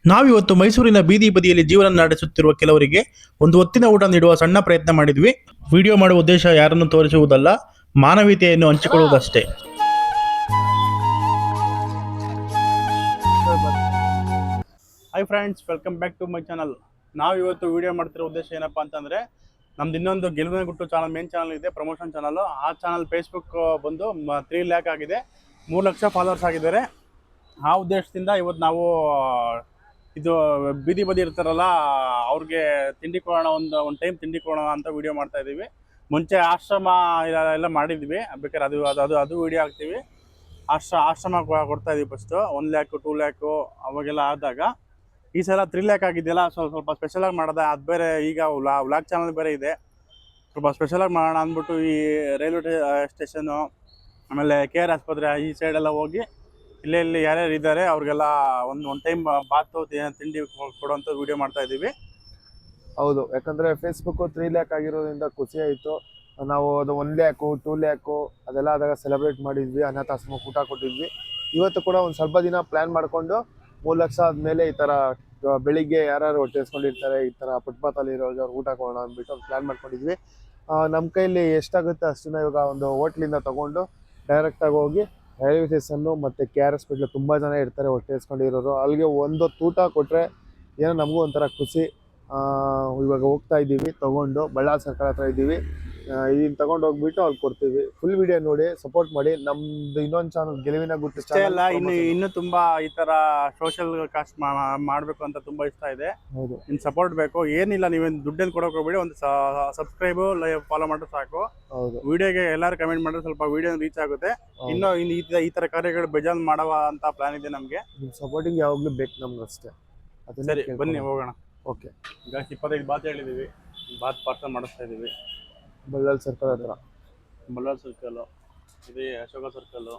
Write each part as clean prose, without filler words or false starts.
ನಾವಿವತ್ತು ಮೈಸೂರಿನ ಬೀದಿ ಬದಿಯಲ್ಲಿ ಜೀವನ ನಡೆಸುತ್ತಿರುವ ಕೆಲವರಿಗೆ ಒಂದು ಹೊತ್ತಿನ ಊಟ ನೀಡುವ ಸಣ್ಣ ಪ್ರಯತ್ನ ಮಾಡಿದ್ವಿ. ವಿಡಿಯೋ ಮಾಡುವ ಉದ್ದೇಶ ಯಾರನ್ನು ತೋರಿಸುವುದಲ್ಲ, ಮಾನವೀಯತೆಯನ್ನು ಹಂಚಿಕೊಳ್ಳುವುದಷ್ಟೇ. Hi friends, welcome back to my channel. ನಾವಿವತ್ತು ವಿಡಿಯೋ ಮಾಡ್ತಿರೋ ಉದ್ದೇಶ ಏನಪ್ಪಾ ಅಂತಂದ್ರೆ, ನಮ್ದು ಇನ್ನೊಂದು ಗೆಲುವಿನ ಗುಟ್ಟು ಚಾನಲ್, ಮೇನ್ ಚಾನಲ್ ಇದೆ, ಪ್ರಮೋಷನ್ ಚಾನಲ್. ಆ ಚಾನಲ್ ಫೇಸ್ಬುಕ್ ಬಂದು 3 ಲ್ಯಾಕ್ ಆಗಿದೆ, 3 ಲಕ್ಷ ಫಾಲೋವರ್ಸ್ ಆಗಿದ್ದಾರೆ. ಆ ಉದ್ದೇಶದಿಂದ ಇವತ್ತು ನಾವು ಇದು ಬೀದಿ ಬದಿ ಇರ್ತಾರಲ್ಲ ಅವ್ರಿಗೆ ತಿಂಡಿ ಕೊಡೋಣ, ಒಂದು ಟೈಮ್ ತಿಂಡಿ ಕೊಡೋಣ ಅಂತ ವಿಡಿಯೋ ಮಾಡ್ತಾ ಇದ್ದೀವಿ. ಮುಂಚೆ ಆಶ್ರಮ ಎಲ್ಲ ಮಾಡಿದ್ವಿ, ಬೇಕಾದ್ರೆ ಅದು ಅದು ಅದು ವಿಡಿಯೋ ಹಾಕ್ತೀವಿ. ಆಶ್ರಮ ಕೊಡ್ತಾ ಇದೀವಿ ಫಸ್ಟು 1 ಲ್ಯಾಕ್ 2 ಲ್ಯಾಕು ಅವಾಗೆಲ್ಲ ಆದಾಗ. ಈ ಸಲ 3 ಲ್ಯಾಕ್ ಆಗಿದೆಯಲ್ಲ, ಸ್ವಲ್ಪ ಸ್ಪೆಷಲಾಗಿ ಮಾಡೋದ. ಅದು ಬೇರೆ ಈಗ ವ್ಲಾಗ್ ಚಾನಲ್ ಬೇರೆ ಇದೆ, ಸ್ವಲ್ಪ ಸ್ಪೆಷಲಾಗಿ ಮಾಡೋಣ ಅಂದ್ಬಿಟ್ಟು ಈ ರೈಲ್ವೆ ಸ್ಟೇಷನು, ಆಮೇಲೆ KR ಆಸ್ಪತ್ರೆ ಈ ಸೈಡೆಲ್ಲ ಹೋಗಿ ಇಲ್ಲಿ ಯಾರ್ಯಾರು ಇದ್ದಾರೆ ಅವ್ರಿಗೆಲ್ಲ ಒಂದು ಟೈಮ್ ಬಾತು ತಿಂಡಿ ಕೊಡುವಂಥ ವಿಡಿಯೋ ಮಾಡ್ತಾ ಇದ್ದೀವಿ. ಹೌದು, ಯಾಕಂದರೆ ಫೇಸ್ಬುಕ್ಕು 3 ಲ್ಯಾಕ್ ಆಗಿರೋದ್ರಿಂದ ಖುಷಿ ಆಯಿತು. ನಾವು ಅದು 1 ಲ್ಯಾಕು 2 ಲ್ಯಾಕು ಅದೆಲ್ಲ ಆದಾಗ ಸೆಲೆಬ್ರೇಟ್ ಮಾಡಿದ್ವಿ, ಅನಾಥಾಶ್ರಮಕ್ಕೆ ಊಟ ಕೊಟ್ಟಿದ್ವಿ. ಇವತ್ತು ಕೂಡ ಒಂದು ಸ್ವಲ್ಪ ದಿನ ಪ್ಲ್ಯಾನ್ ಮಾಡಿಕೊಂಡು 3 ಲಕ್ಷ ಆದಮೇಲೆ ಈ ಥರ ಬೆಳಿಗ್ಗೆ ಯಾರು ಹೊಟ್ಟೆ ಹಸ್ಕೊಂಡಿರ್ತಾರೆ, ಈ ಥರ ಫುಟ್ಪಾತಲ್ಲಿ ಇರೋರು ಊಟ ಕೊಡೋಣ ಅಂದ್ಬಿಟ್ಟು ಒಂದು ಪ್ಲ್ಯಾನ್ ಮಾಡ್ಕೊಂಡಿದ್ವಿ. ನಮ್ಮ ಕೈಯಲ್ಲಿ ಎಷ್ಟಾಗುತ್ತೆ ಅಷ್ಟನ್ನ ಇವಾಗ ಒಂದು ಹೋಟ್ಲಿಂದ ತೊಗೊಂಡು ಡೈರೆಕ್ಟಾಗಿ ಹೋಗಿ ರೈಲ್ವೆ ಸ್ಟೇಷನ್ನು ಮತ್ತು KR ಹಾಸ್ಪಿಟ್ಲು ತುಂಬ ಜನ ಇರ್ತಾರೆ ಹೊಟ್ಟೆ ಹಸ್ಕೊಂಡಿರೋರು, ಅಲ್ಲಿಗೆ ಒಂದು ಊಟ ಕೊಟ್ಟರೆ ಏನೋ ನಮಗೂ ಒಂಥರ ಖುಷಿ. ಇವಾಗ ಹೋಗ್ತಾ ಇದ್ದೀವಿ ತೊಗೊಂಡು, ಬಳ್ಳಾರಿ ಸರ್ಕಲ್ ಹತ್ರ ಇದ್ದೀವಿ. ಇದನ್ನು ತೊಗೊಂಡು ಹೋಗ್ಬಿಟ್ಟು ಅಲ್ಲಿ ಕೊಡ್ತೀವಿ. ಫುಲ್ ವಿಡಿಯೋ ನೋಡಿ ಸಪೋರ್ಟ್ ಮಾಡಿ. ನಮ್ಮದು ಇನ್ನೊಂದು ಚಾನಲ್ ಗೆಲುವಿನ ಗುಟ್ಟು ಅಷ್ಟೇ ಅಲ್ಲ, ಇನ್ನು ತುಂಬಾ ಈ ಥರ ಸೋಷಿಯಲ್ ಕಾಸ್ಟ್ ಮಾಡಬೇಕು ಅಂತ ತುಂಬ ಇಷ್ಟ ಇದೆ. ಹೌದು, ಇನ್ನು ಸಪೋರ್ಟ್ ಬೇಕು. ಏನಿಲ್ಲ, ನೀವೇನು ದುಡ್ಡೇನು ಕೊಡೋಕೆ ಹೋಗ್ಬೇಡಿ, ಒಂದು ಸಬ್ಸ್ಕ್ರೈಬು ಫಾಲೋ ಮಾಡಿದ್ರೆ ಸಾಕು. ಹೌದು, ವಿಡಿಯೋಗೆ ಎಲ್ಲರೂ ಕಮೆಂಟ್ ಮಾಡಿದ್ರೆ ಸ್ವಲ್ಪ ವಿಡಿಯೋ ರೀಚ್ ಆಗುತ್ತೆ. ಇನ್ನು ಈ ಥರ ಕಾರ್ಯಗಳು ಬೇಜಾನ್ ಮಾಡುವ ಅಂತ ಪ್ಲಾನ್ ಇದೆ ನಮಗೆ. ನಿಮ್ಮ ಸಪೋರ್ಟಿಂಗ್ ಯಾವಾಗಲೂ ಬೇಕು ನಮ್ಗೆ ಅಷ್ಟೇ. ಸರಿ, ಬನ್ನಿ ಹೋಗೋಣ. ಓಕೆ, ಈಗ 25 ಬಾತ್ ಹೇಳಿದ್ದೀವಿ, ಬಾತ್ ಪಾರ್ಸಲ್ ಮಾಡಿಸ್ತಾ ಇದ್ದೀವಿ. ಬಳ್ಳಾರಿ ಸರ್ಕಲ್ ಹತ್ರ, ಬಳ್ಳಾರಿ ಸರ್ಕಲ್ಲು ಇದು, ಅಶೋಕ ಸರ್ಕಲ್ಲು.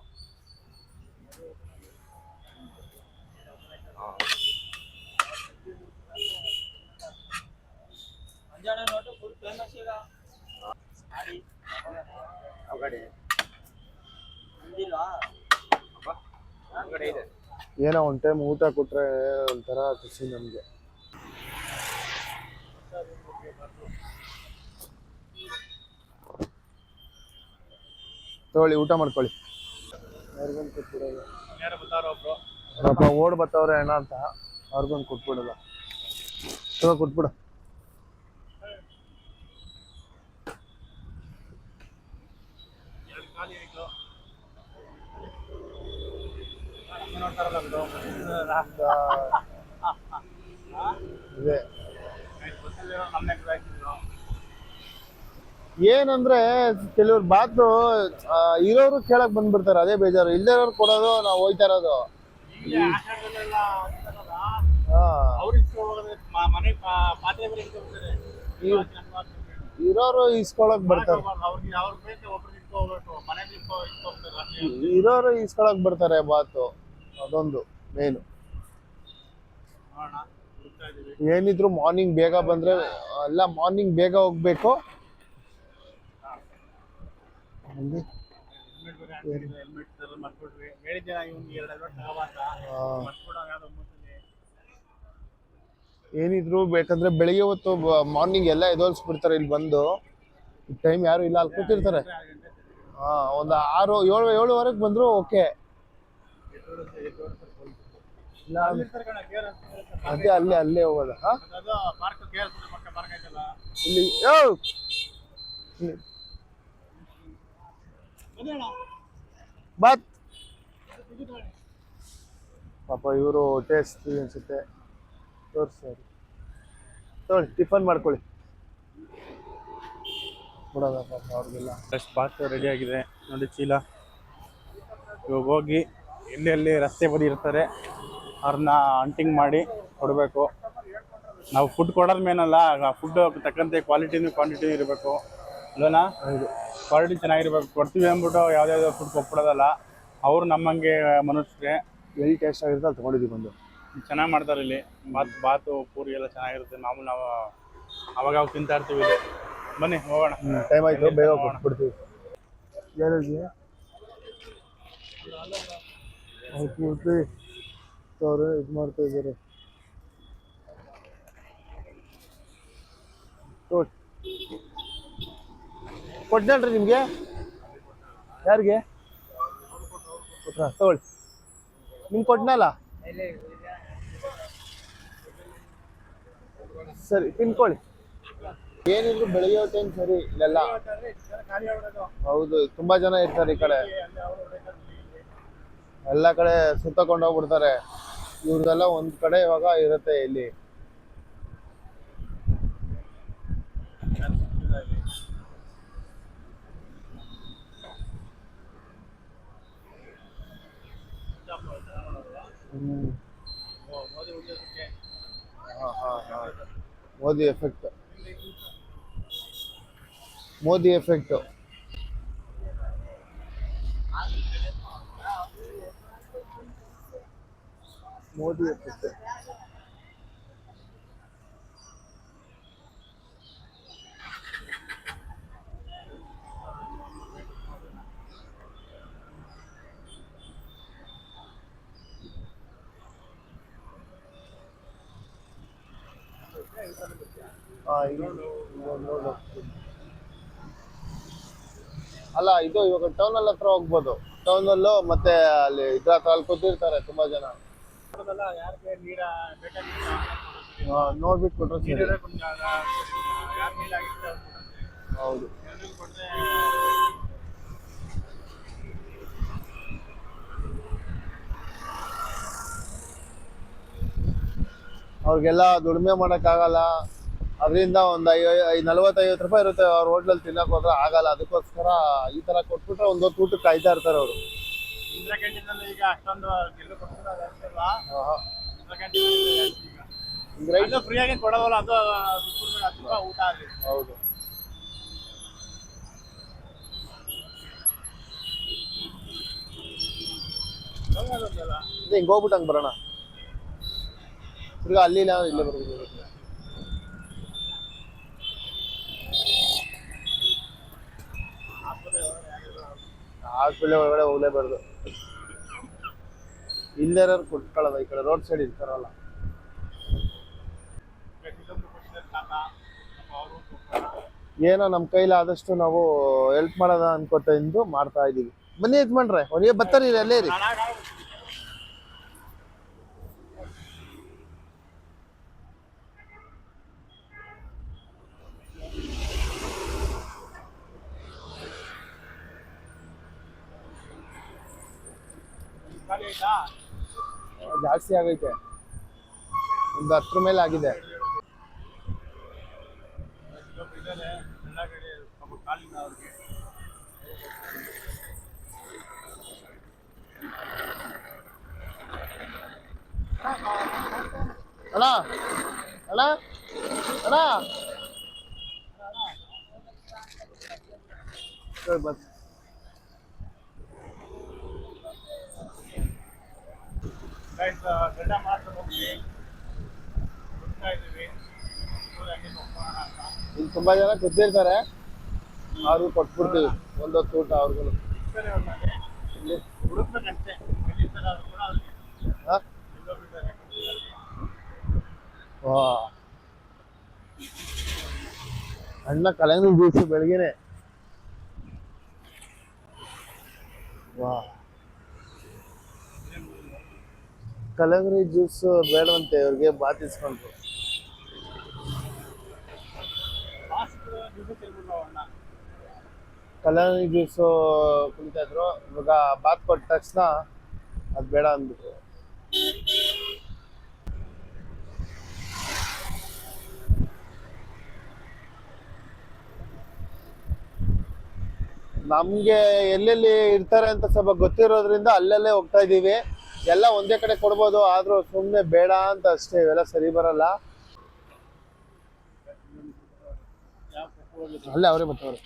ಏನೋ ಒಂದು ಟೈಮ್ ಊಟ ಕೊಟ್ಟರೆ ಒಂಥರ ಖುಷಿ ನಮಗೆ. ತಗೊಳ್ಳಿ, ಊಟ ಮಾಡ್ಕೊಳ್ಳಿ. ಅವ್ರಿಗೊಂದು ಕೊಟ್ಬಿಡೋದು, ಪಾಪ ಓಡ್ ಬತ್ತವ್ರೆ ಅಣ್ಣ ಅಂತ ಅವ್ರಿಗೊಂದು ಕೊಟ್ಬಿಡೋದು. ಕೊಟ್ಬಿಡು. ಏನಂದ್ರೆ ಕೆಲವ್ರು ಬಾತು ಇರೋರು ಕೇಳಕ್ ಬಂದ್ಬಿಡ್ತಾರೆ, ಅದೇ ಬೇಜಾರು. ಇಲ್ದಿರೋರು ಕೊಡೋದು, ನಾವು ಹೋಯ್ತಾ ಇರೋದು. ಇರೋರು ಇಸ್ಕೊಳಕ್ ಬರ್ತಾರೆ, ಇರೋರು ಇಸ್ಕೊಳಕ್ ಬರ್ತಾರೆ ಬಾತು. ಅದೊಂದು ಮೇನು. ಏನಿದ್ರು ಮಾರ್ನಿಂಗ್ ಬೇಗ ಬಂದ್ರೆ ಎಲ್ಲ, ಮಾರ್ನಿಂಗ್ ಬೇಗ ಹೋಗ್ಬೇಕು. ಏನಿದ್ರು ಬೇಕಂದ್ರೆ ಬೆಳಿಗ್ಗೆ ಹೊತ್ತು ಮಾರ್ನಿಂಗ್ ಎಲ್ಲ ಎದೋಲ್ಸ್ಬಿಡ್ತಾರೆ. ಇಲ್ಲಿ ಬಂದು ಟೈಮ್ ಯಾರು ಇಲ್ಲ, ಅಲ್ಲಿ ಕೂತಿರ್ತಾರೆ. ಒಂದು 6-7ವರೆಗೆ ಬಂದ್ರು ಓಕೆ. ಅದೇ ಅಲ್ಲೇ ಹೋಗೋದ. ಇಲ್ಲಿ ಬಾತ್ ಪಾಪ ಇವರು ಟೇಸ್ಟ್ ಅನ್ಸುತ್ತೆ. ತೋರಿಸ್ತಾರೆ, ತಗೊಳ್ಳಿ, ಟಿಫನ್ ಮಾಡ್ಕೊಳ್ಳಿ. ಕೊಡೋದ ಪಾಪ ಅವ್ರಿಗೆಲ್ಲ. ಬಾತ್ ರೆಡಿ ಆಗಿದೆ ನೋಡಿ, ಚೀಲ. ಇವಾಗ ಹೋಗಿ ಎಲ್ಲೆಲ್ಲಿ ರಸ್ತೆ ಬದಿ ಇರ್ತಾರೆ ಅವ್ರನ್ನ ಹಂಟಿಂಗ್ ಮಾಡಿ ಕೊಡಬೇಕು. ನಾವು ಫುಡ್ ಕೊಡೋದು ಮೇನಲ್ಲ, ಫುಡ್ ತಕ್ಕಂತೆ ಕ್ವಾಲಿಟಿನೂ ಕ್ವಾಂಟಿಟಿನೂ ಇರಬೇಕು ಅಲ್ಲನಾ. ಕ್ವಾಲಿಟಿ ಚೆನ್ನಾಗಿರ್ಬೇಕು. ಕೊಡ್ತೀವಿ ಅಂದ್ಬಿಟ್ಟು ಯಾವುದ್ಯಾವುದೋ ಫುಡ್ ಕೊಟ್ಬಿಡೋದಲ್ಲ. ಅವರು ನಮ್ಮಂಗೆ ಮನುಷ್ಯರೇ, ಎಲ್ಲಿ ಟೇಸ್ಟ್ ಆಗಿರುತ್ತೆ ಅಲ್ಲಿ ತೊಗೊಂಡಿದ್ದೀವಿ. ಬಂದು ಚೆನ್ನಾಗಿ ಮಾಡ್ತಾರೆ ಇಲ್ಲಿ. ಬಾತು ಪೂರಿ ಎಲ್ಲ ಚೆನ್ನಾಗಿರುತ್ತೆ. ನಾವು ಅವಾಗ ತಿಂತಾ ಇರ್ತೀವಿ. ಬನ್ನಿ ಹೋಗೋಣ. ಟೈಮ್ ಆಯಿತು, ಬೇಗ ಕೊಟ್ಬಿಡ್ತೀವಿ. ಹೇಳಿದ್ವಿ ಪೂರ್ತಿ ಅವ್ರು ಇದು ಮಾಡ್ತಾ ಇದ್ದಾರೆ. ತೋಳ್ ಕೊಡ್ನಲ್ರಿ ನಿಮ್ಗೆ ಯಾರಿಗೆ ಕೊಟ್ರ ತಗೊಳ್ಳಿ ನಿಮ್ಗೆ ಕೊಟ್ನಲ್ಲ ಸರಿ ತಿನ್ಕೊಳ್ಳಿ ಏನಿದ್ರು ಬೆಳಿಗ್ಗೆ ಹೊತ್ತೇನು ಸರಿ ಇಲ್ಲೆಲ್ಲ ಹೌದು ತುಂಬಾ ಜನ ಇರ್ತಾರೆ ಈ ಕಡೆ ಎಲ್ಲ ಕಡೆ ಸುತ್ತಕೊಂಡು ಹೋಗ್ಬಿಡ್ತಾರೆ ಇವ್ರದೆಲ್ಲ ಒಂದ್ ಕಡೆ ಇವಾಗ ಇರುತ್ತೆ ಇಲ್ಲಿ Modi effect Modi effect Modi effect ನೋಡು ಅಲ್ಲ ಇದು ಇವಾಗ ಟೌನ್ ಅಲ್ಲಿ ಹತ್ರ ಹೋಗ್ಬೋದು ಟೌನ್ ಅಲ್ಲೂ ಮತ್ತೆ ಅಲ್ಲಿ ಇದ್ರ ಹತ್ರ ಅಲ್ಲಿ ಕೂತಿರ್ತಾರೆ ತುಂಬಾ ಜನ ನೋಡ್ಬಿಟ್ಟು ಕೊಟ್ರೆ ಹೌದು ಅವ್ರಿಗೆಲ್ಲ ದುಡಿಮೆ ಆಗಲ್ಲ ಅದರಿಂದ ಒಂದು 40-50 ರೂಪಾಯಿ ಇರುತ್ತೆ ಅವ್ರ ಹೋಟ್ಲಲ್ಲಿ ತಿನ್ನಕ್ ಹೋದ್ರೆ ಆಗಲ್ಲ ಅದಕ್ಕೋಸ್ಕರ ಈ ತರ ಕೊಟ್ಬಿಟ್ರೆ ಒಂದೊತ್ತು ಊಟಕ್ಕೆ ಕಾಯ್ತಾ ಇರ್ತಾರೆ ಅವರು ಈಗ ಅಷ್ಟೊಂದು ಫ್ರೀಯಾಗಿ ಕೊಡೋವಲ್ಲ ಅದು ಊಟ ಆಗಲಿ ಹೌದು ಹಿಂಗೆ ಹೋಗ್ಬಿಟ್ಟಂಗೆ ಬರೋಣ ತಿರ್ಗಾ ಅಲ್ಲಿ ಇಲ್ಲ ಇಲ್ಲೇ ಬರ್ಬೋದು ಹಾಸ್ಪಿಟಲ್ ಒಳಗಡೆ ಹೋಗ್ಲೇಬಾರ್ದು ಇಲ್ಲೇರಾರು ಕೊಟ್ಕೊಳ್ಳೋದು ಈ ಕಡೆ ರೋಡ್ ಸೈಡ್ ಇರ್ತಾರಲ್ಲ ಏನೋ ನಮ್ಮ ಕೈಲಿ ಆದಷ್ಟು ನಾವು ಹೆಲ್ಪ್ ಮಾಡೋದ ಅನ್ಕೋತ ಇಂದು ಮಾಡ್ತಾ ಇದೀವಿ ಬನ್ನಿ ಯಜಮಾನ್ರೆ ಅವ್ರಿಗೆ ಬರ್ತಾರಿ ಅಲ್ಲೇ ರೀ ಜಾಸ್ತಿ ಆಗೈತೆ ಒಂದು 10 ಮೇಲೆ ಆಗಿದೆ ಅಣ್ಣ ಅಣ್ಣ ಅಣ್ಣ ಬಸ್ ಇಲ್ಲಿ ತುಂಬಾ ಜನ ಕೂತಿರ್ತಾರೆ ಅವ್ರಿಗೆ ಕೊಟ್ಬಿಡ್ತೀವಿ ಒಂದೊತ್ತು ಊಟ ಅವ್ರಿಗೂ ಅಣ್ಣ ಕಲಂಗಡಿ ಜ್ಯೂಸು ಬೆಳಗ್ಗೆನೆ ವಾ ಕಲಂಗಡಿ ಜ್ಯೂಸ್ ಬೇಡವಂತೆ ಅವ್ರಿಗೆ ಬಾತ್ ಇಸ್ಕೊಂಡ್ರು ಕಲಂಗಡಿ ಜ್ಯೂಸು ಕುಡಿತಾ ಇದ್ರು ಇವಾಗ ಬಾತ್ ಕೊಟ್ಟ ತಕ್ಷಣ ಅದು ಬೇಡ ಅಂದ್ಬಿಟ್ರು ನಮ್ಗೆ ಎಲ್ಲೆಲ್ಲಿ ಇರ್ತಾರೆ ಅಂತ ಸ್ವಲ್ಪ ಗೊತ್ತಿರೋದ್ರಿಂದ ಅಲ್ಲಲ್ಲೇ ಹೋಗ್ತಾ ಇದೀವಿ ಎಲ್ಲ ಒಂದೇ ಕಡೆ ಕೊಡ್ಬೋದು ಆದ್ರೂ ಸುಮ್ಮನೆ ಬೇಡ ಅಂತ ಅಷ್ಟೇ ಇವೆಲ್ಲ ಸರಿ ಬರಲ್ಲ ಅಲ್ಲೇ ಅವರೇ ಬರ್ತಾವ್ರೆ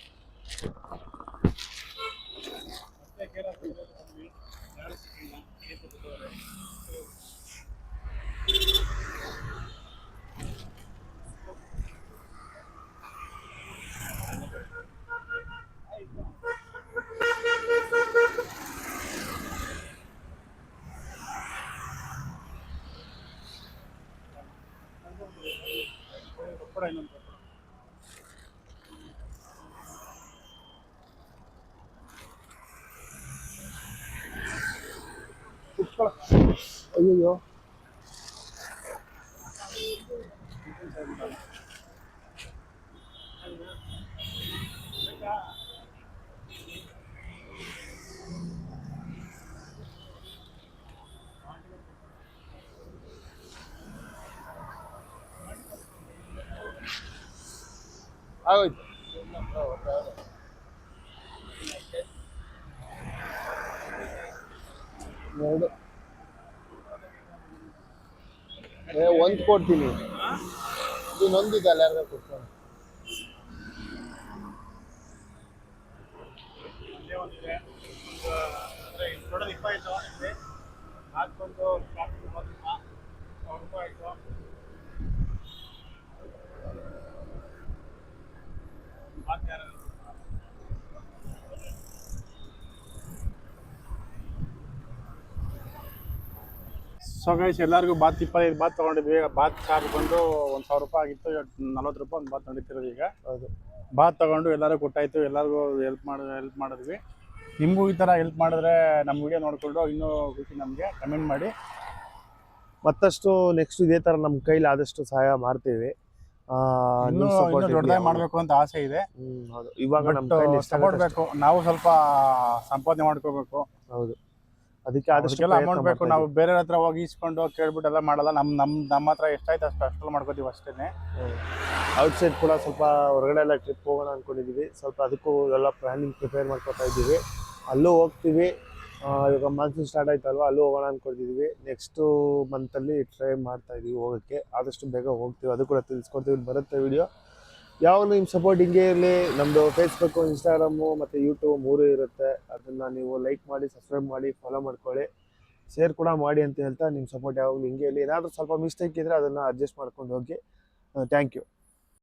ಆಗೋಯ್ತು. ಎರಡು ಒಂದು ಕೊಡ್ತೀನಿ, ಇನ್ನೊಂದಿದೆ ಅಲ್ಲ ಯಾರಿಗ ಕೊಡ್ತಾನೆ. ಟೋಟಲ್ 20 ಹಾಕೊಂಡು ರೂಪಾಯಿ ಆಯಿತು. ಸೊ ಗೈಸ್ ಎಲ್ಲರಿಗೂ ಬಾತ್ 25 ಬಾತ್ ತೊಗೊಂಡಿದ್ವಿ. ಬಾತ್ ಚಾರ್ಜ್ ಬಂದು 1000 ರೂಪಾಯಿ ಆಗಿತ್ತು. 40 ರೂಪಾಯಿ ಒಂದು ಬಾತ್ ನಡೀತಿರೋದು ಈಗ. ಹೌದು, ಬಾತ್ ತೊಗೊಂಡು ಎಲ್ಲರಿಗೂ ಕೊಟ್ಟಾಯಿತು. ಎಲ್ಲರಿಗೂ ಹೆಲ್ಪ್ ಮಾಡಿದ್ವಿ. ನಿಮಗೂ ಈ ಥರ ಹೆಲ್ಪ್ ಮಾಡಿದ್ರೆ ನಮ್ಮ ವಿಡಿಯೋ ನೋಡಿಕೊಂಡು ಇನ್ನೂ ಖುಷಿ ನಮಗೆ. ಕಮೆಂಟ್ ಮಾಡಿ. ಮತ್ತಷ್ಟು ನೆಕ್ಸ್ಟ್ ಇದೇ ಥರ ನಮ್ಮ ಕೈಲಿ ಆದಷ್ಟು ಸಹಾಯ ಮಾಡ್ತೀವಿ. ಇನ್ನೂ ದೊಡ್ಡದಾಗಿ ಮಾಡಬೇಕು ಅಂತ ಆಸೆ ಇದೆ. ಹೌದು, ಇವಾಗ ನಮ್ಮ ಕೈಲಿ ಸಪೋರ್ಟ್ ಬೇಕು. ನಾವು ಸ್ವಲ್ಪ ಸಂಪಾದನೆ ಮಾಡ್ಕೋಬೇಕು. ಹೌದು, ಅದಕ್ಕೆ ಆದಷ್ಟು ಅಮೌಂಟ್ ಬೇಕು. ನಾವು ಬೇರೆ ಹತ್ರ ಹೋಗಿ ಇಸ್ಕೊಂಡು ಕೇಳ್ಬಿಟ್ಟು ಎಲ್ಲ ಮಾಡಲ್ಲ. ನಮ್ಮ ಹತ್ರ ಎಷ್ಟಾಯ್ತು ಅಷ್ಟು ಮಾಡ್ಕೋತೀವಿ ಅಷ್ಟೇ. ಔಟ್ಸೈಡ್ ಕೂಡ ಸ್ವಲ್ಪ ಹೊರಗಡೆ ಎಲ್ಲ ಟ್ರಿಪ್ ಹೋಗೋಣ ಅಂದ್ಕೊಂಡಿದ್ದೀವಿ. ಸ್ವಲ್ಪ ಅದಕ್ಕೂ ಎಲ್ಲ ಪ್ಲಾನಿಂಗ್ ಪ್ರಿಪೇರ್ ಮಾಡ್ಕೊತಾ ಇದ್ದೀವಿ. ಅಲ್ಲೂ ಹೋಗ್ತೀವಿ. ಇವಾಗ ಮಾನ್ಸೂನ್ ಸ್ಟಾರ್ಟ್ ಆಯ್ತಲ್ವ, ಅಲ್ಲೂ ಹೋಗೋಣ ಅಂದ್ಕೊಂಡಿದ್ದೀವಿ. ನೆಕ್ಸ್ಟು ಮಂತಲ್ಲಿ ಟ್ರೈ ಮಾಡ್ತಾ ಇದ್ದೀವಿ ಹೋಗೋಕ್ಕೆ. ಆದಷ್ಟು ಬೇಗ ಹೋಗ್ತೀವಿ, ಅದು ಕೂಡ ತಿಳಿಸ್ಕೊಡ್ತೀವಿ. ಬರುತ್ತೆ ವಿಡಿಯೋ. ಯಾವಾಗಲೂ ನಿಮ್ಮ ಸಪೋರ್ಟ್ ಹಿಂಗೆ ಇರಲಿ. ನಮ್ಮದು ಫೇಸ್ಬುಕ್ಕು, ಇನ್ಸ್ಟಾಗ್ರಾಮು ಮತ್ತು ಯೂಟ್ಯೂಬ್ 3 ಇರುತ್ತೆ. ಅದನ್ನು ನೀವು ಲೈಕ್ ಮಾಡಿ, ಸಬ್ಸ್ಕ್ರೈಬ್ ಮಾಡಿ, ಫಾಲೋ ಮಾಡ್ಕೊಳ್ಳಿ, ಶೇರ್ ಕೂಡ ಮಾಡಿ ಅಂತ ಹೇಳ್ತಾ, ನಿಮ್ಮ ಸಪೋರ್ಟ್ ಯಾವಾಗಲೂ ಹಿಂಗೆ ಇರಲಿ. ಏನಾದರೂ ಸ್ವಲ್ಪ ಮಿಸ್ಟೇಕ್ ಇದ್ದರೆ ಅದನ್ನು ಅಡ್ಜಸ್ಟ್ ಮಾಡ್ಕೊಂಡು ಹೋಗಿ. Thank you.